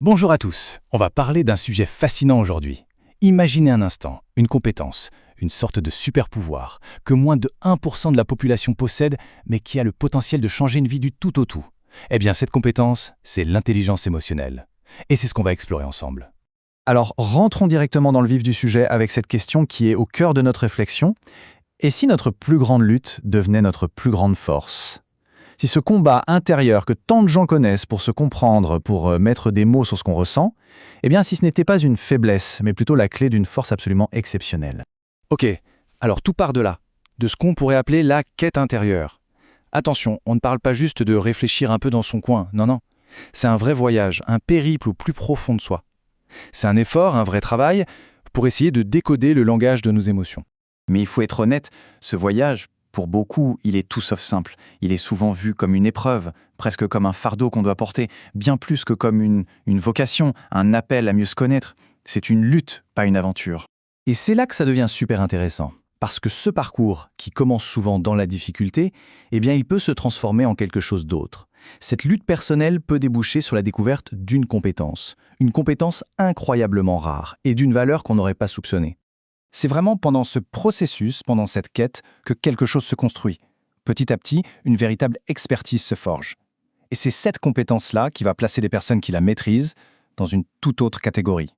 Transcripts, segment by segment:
Bonjour à tous, on va parler d'un sujet fascinant aujourd'hui. Imaginez un instant, une compétence, une sorte de super pouvoir, que moins de 1% de la population possède, mais qui a le potentiel de changer une vie du tout au tout. Eh bien, cette compétence, c'est l'intelligence émotionnelle. Et c'est ce qu'on va explorer ensemble. Alors, rentrons directement dans le vif du sujet avec cette question qui est au cœur de notre réflexion. Et si notre plus grande lutte devenait notre plus grande force? Si ce combat intérieur que tant de gens connaissent pour se comprendre, pour mettre des mots sur ce qu'on ressent, eh bien si ce n'était pas une faiblesse, mais plutôt la clé d'une force absolument exceptionnelle. Ok, alors tout part de là, de ce qu'on pourrait appeler la quête intérieure. Attention, on ne parle pas juste de réfléchir un peu dans son coin, non. C'est un vrai voyage, un périple au plus profond de soi. C'est un effort, un vrai travail, pour essayer de décoder le langage de nos émotions. Mais il faut être honnête, ce voyage, pour beaucoup, il est tout sauf simple. Il est souvent vu comme une épreuve, presque comme un fardeau qu'on doit porter, bien plus que comme une vocation, un appel à mieux se connaître. C'est une lutte, pas une aventure. Et c'est là que ça devient super intéressant. Parce que ce parcours, qui commence souvent dans la difficulté, eh bien il peut se transformer en quelque chose d'autre. Cette lutte personnelle peut déboucher sur la découverte d'une compétence. Une compétence incroyablement rare et d'une valeur qu'on n'aurait pas soupçonnée. C'est vraiment pendant ce processus, pendant cette quête, que quelque chose se construit. Petit à petit, une véritable expertise se forge. Et c'est cette compétence-là qui va placer les personnes qui la maîtrisent dans une toute autre catégorie.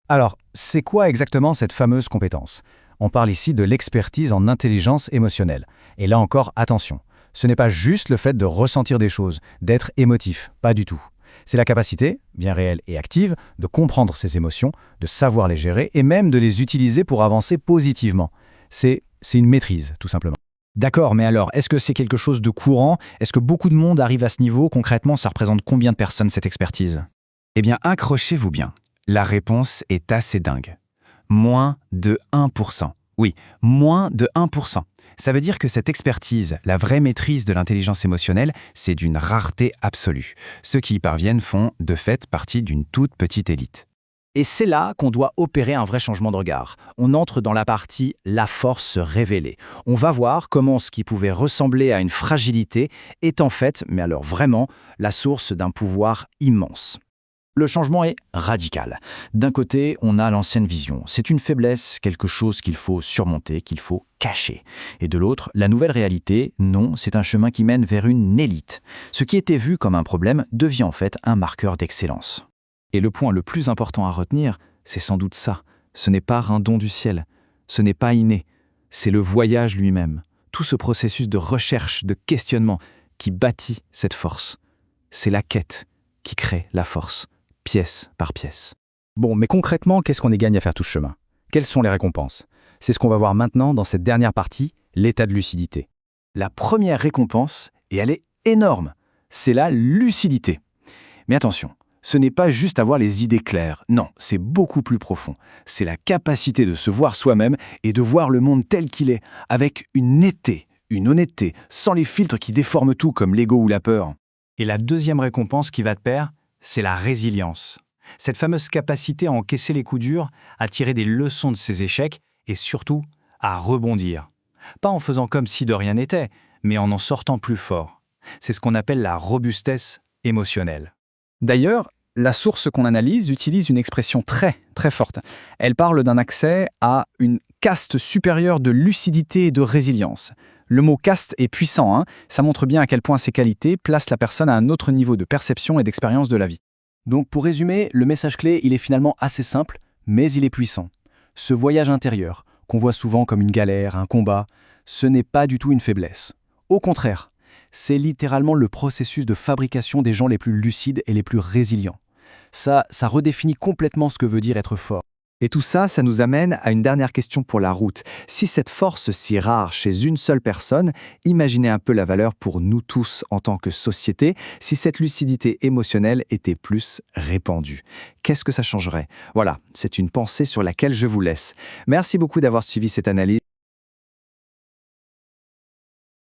Alors, c'est quoi exactement cette fameuse compétence? On parle ici de l'expertise en intelligence émotionnelle. Et là encore, attention, ce n'est pas juste le fait de ressentir des choses, d'être émotif, pas du tout. C'est la capacité, bien réelle et active, de comprendre ses émotions, de savoir les gérer et même de les utiliser pour avancer positivement. C'est une maîtrise, tout simplement. D'accord, mais alors, est-ce que c'est quelque chose de courant? Est-ce que beaucoup de monde arrive à ce niveau? Concrètement, ça représente combien de personnes cette expertise? Eh bien, accrochez-vous bien. La réponse est assez dingue. Moins de 1%. Oui, moins de 1%. Ça veut dire que cette expertise, la vraie maîtrise de l'intelligence émotionnelle, c'est d'une rareté absolue. Ceux qui y parviennent font, de fait, partie d'une toute petite élite. Et c'est là qu'on doit opérer un vrai changement de regard. On entre dans la partie « la force se révéler ». On va voir comment ce qui pouvait ressembler à une fragilité est en fait, mais alors vraiment, la source d'un pouvoir immense. Le changement est radical. D'un côté, on a l'ancienne vision. C'est une faiblesse, quelque chose qu'il faut surmonter, qu'il faut cacher. Et de l'autre, la nouvelle réalité, non, c'est un chemin qui mène vers une élite. Ce qui était vu comme un problème devient en fait un marqueur d'excellence. Et le point le plus important à retenir, c'est sans doute ça. Ce n'est pas un don du ciel. Ce n'est pas inné. C'est le voyage lui-même. Tout ce processus de recherche, de questionnement qui bâtit cette force. C'est la quête qui crée la force. Pièce par pièce. Bon, mais concrètement, qu'est-ce qu'on y gagne à faire tout ce chemin? Quelles sont les récompenses? C'est ce qu'on va voir maintenant dans cette dernière partie, l'état de lucidité. La première récompense, et elle est énorme, c'est la lucidité. Mais attention, ce n'est pas juste avoir les idées claires, non, c'est beaucoup plus profond. C'est la capacité de se voir soi-même et de voir le monde tel qu'il est, avec une netteté, une honnêteté, sans les filtres qui déforment tout comme l'ego ou la peur. Et la deuxième récompense qui va de pair, c'est la résilience. Cette fameuse capacité à encaisser les coups durs, à tirer des leçons de ses échecs et surtout à rebondir. Pas en faisant comme si de rien n'était, mais en sortant plus fort. C'est ce qu'on appelle la robustesse émotionnelle. D'ailleurs, la source qu'on analyse utilise une expression très forte. Elle parle d'un accès à une caste supérieure de lucidité et de résilience. Le mot caste est puissant, hein. Ça montre bien à quel point ces qualités placent la personne à un autre niveau de perception et d'expérience de la vie. Donc pour résumer, le message clé, il est finalement assez simple, mais il est puissant. Ce voyage intérieur, qu'on voit souvent comme une galère, un combat, ce n'est pas du tout une faiblesse. Au contraire, c'est littéralement le processus de fabrication des gens les plus lucides et les plus résilients. Ça redéfinit complètement ce que veut dire être fort. Et tout ça, ça nous amène à une dernière question pour la route. Si cette force si rare chez une seule personne, imaginez un peu la valeur pour nous tous en tant que société, si cette lucidité émotionnelle était plus répandue. Qu'est-ce que ça changerait? Voilà, c'est une pensée sur laquelle je vous laisse. Merci beaucoup d'avoir suivi cette analyse.